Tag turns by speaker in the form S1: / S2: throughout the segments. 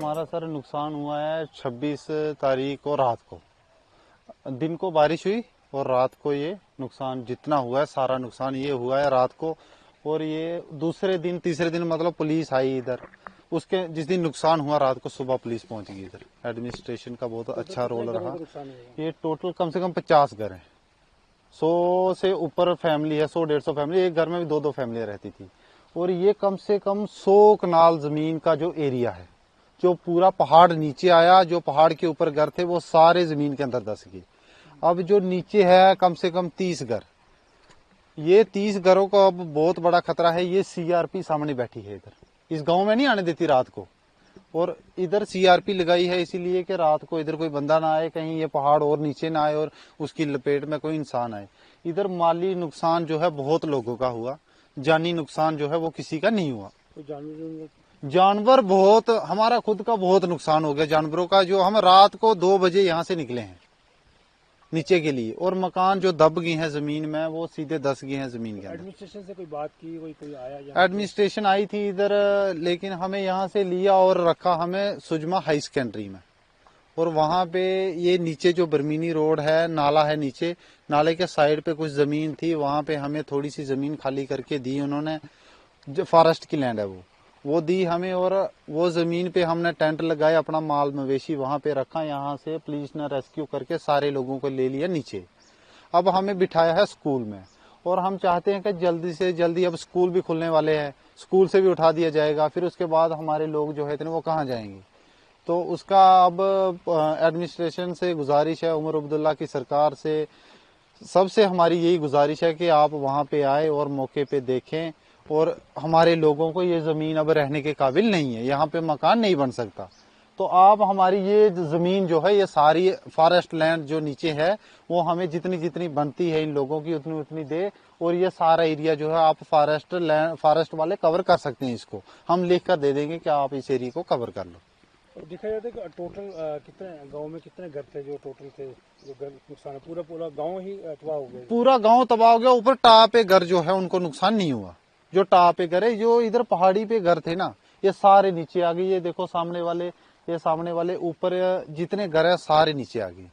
S1: हमारा सर नुकसान हुआ है 26 तारीख को रात को। दिन को बारिश हुई और रात को ये नुकसान जितना हुआ है सारा नुकसान ये हुआ है रात को। और ये दूसरे दिन तीसरे दिन मतलब पुलिस आई इधर, उसके जिस दिन नुकसान हुआ रात को सुबह पुलिस पहुंच गई इधर। एडमिनिस्ट्रेशन का बहुत अच्छा रोल रहा। ये टोटल कम से कम 50 घर हैं, 100 से ऊपर फैमिली है, 100-150 फैमिली। एक घर में भी 2-2 फैमिलियां रहती थी। और ये कम से कम 100 कनाल जमीन का जो एरिया है, जो पूरा पहाड़ नीचे आया, जो पहाड़ के ऊपर घर थे वो सारे जमीन के अंदर धस गए। अब जो नीचे है कम से कम 30 घर, ये 30 घरों को अब बहुत बड़ा खतरा है। ये सीआरपी सामने बैठी है इधर, इस गांव में नहीं आने देती रात को। और इधर सीआरपी लगाई है इसीलिए कि रात को इधर कोई बंदा ना आए, कहीं ये पहाड़ और नीचे ना आए और उसकी लपेट में कोई इंसान आए। इधर माली नुकसान जो है बहुत लोगों का हुआ, जानी नुकसान जो है वो किसी का नहीं हुआ। जानवर बहुत, हमारा खुद का बहुत नुकसान हो गया जानवरों का। जो हम रात को 2 बजे यहाँ से निकले हैं नीचे के लिए, और मकान जो दब गए हैं जमीन में वो सीधे धस गए हैं जमीन के अंदर।
S2: एडमिनिस्ट्रेशन से कोई बात की, कोई आया?
S1: एडमिनिस्ट्रेशन आई थी इधर, लेकिन हमें यहाँ से लिया और रखा हमें सुजमा हाई सेकेंडरी में। और वहाँ पे ये नीचे जो बरमीनी रोड है, नाला है नीचे, नाले के साइड पे कुछ जमीन थी, वहाँ पे हमें थोड़ी सी जमीन खाली करके दी उन्होंने। जो फॉरेस्ट की लैंड है वो दी हमें। और वो जमीन पे हमने टेंट लगाए, अपना माल मवेशी वहां पे रखा। यहाँ से पुलिस ने रेस्क्यू करके सारे लोगों को ले लिया नीचे। अब हमें बिठाया है स्कूल में, और हम चाहते हैं कि जल्दी से जल्दी, अब स्कूल भी खुलने वाले हैं, स्कूल से भी उठा दिया जाएगा। फिर उसके बाद हमारे लोग जो है वो कहाँ जाएंगे। तो उसका अब एडमिनिस्ट्रेशन से गुजारिश है, उमर अब्दुल्ला की सरकार से, सबसे हमारी यही गुजारिश है कि आप वहां पे आए और मौके पे देखें। और हमारे लोगों को ये जमीन अब रहने के काबिल नहीं है, यहाँ पे मकान नहीं बन सकता। तो आप हमारी ये जमीन जो है, ये सारी फॉरेस्ट लैंड जो नीचे है, वो हमें जितनी जितनी बनती है इन लोगों की उतनी उतनी दे। और ये सारा एरिया जो है आप फॉरेस्ट वाले कवर कर सकते हैं। इसको हम लिख कर दे देंगे कि आप इस एरिया को कवर कर लो।
S2: दिखा जाता है कि टोटल कितने गांव में कितने घर थे जो टोटल थे, जो घर नुकसान? पूरा गांव ही तबाह हो गया? पूरा
S1: गांव तबाह हो गया। ऊपर टाप पे घर जो है उनको नुकसान नहीं हुआ। जो टाप पे घर है, जो इधर पहाड़ी पे घर थे ना, ये सारे नीचे आ गए। ये देखो सामने वाले ऊपर जितने घर है सारे नीचे आ गए।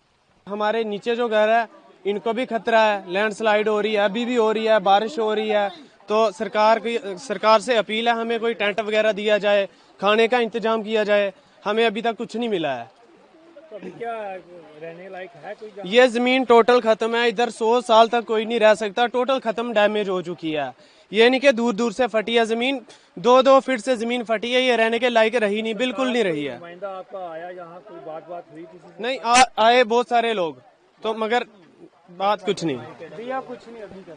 S3: हमारे नीचे जो घर है इनको भी खतरा है, लैंडस्लाइड हो रही है, अभी भी हो रही है, बारिश हो रही है। तो सरकार से अपील है, हमें कोई टेंट वगैरह दिया जाए, खाने का इंतजाम किया जाए। हमें अभी तक कुछ नहीं मिला है।
S2: तो अभी क्या रहने लायक है कोई?
S3: ये जमीन टोटल खत्म है, इधर 100 साल तक कोई नहीं रह सकता। टोटल खत्म, डैमेज हो चुकी है। ये नहीं कि दूर दूर से फटी है जमीन, 2-2 फीट से जमीन फटी है। ये रहने के लायक रही नहीं, बिल्कुल नहीं रही है।
S2: आपका आया यहाँ, कोई बात हुई किसी से?
S3: नहीं, आए बहुत सारे लोग तो, मगर बात कुछ नहीं
S2: दिया, कुछ नहीं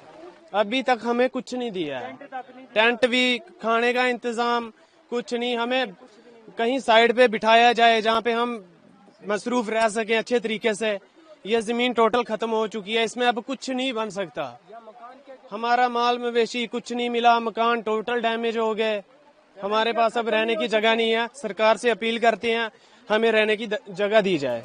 S3: अभी तक हमें कुछ नहीं दिया है। टेंट भी, खाने का इंतजाम कुछ नहीं। हमें कहीं साइड पे बिठाया जाए जहाँ पे हम मसरूफ रह सकें अच्छे तरीके से। ये जमीन टोटल खत्म हो चुकी है, इसमें अब कुछ नहीं बन सकता। हमारा माल मवेशी कुछ नहीं मिला, मकान टोटल डैमेज हो गए। हमारे पास अब रहने की जगह नहीं है। सरकार से अपील करते हैं हमें रहने की जगह दी जाए।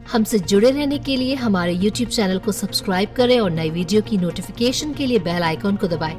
S4: हमसे जुड़े रहने के लिए हमारे YouTube चैनल को सब्सक्राइब करें और नई वीडियो की नोटिफिकेशन के लिए बेल आइकॉन को दबाएं।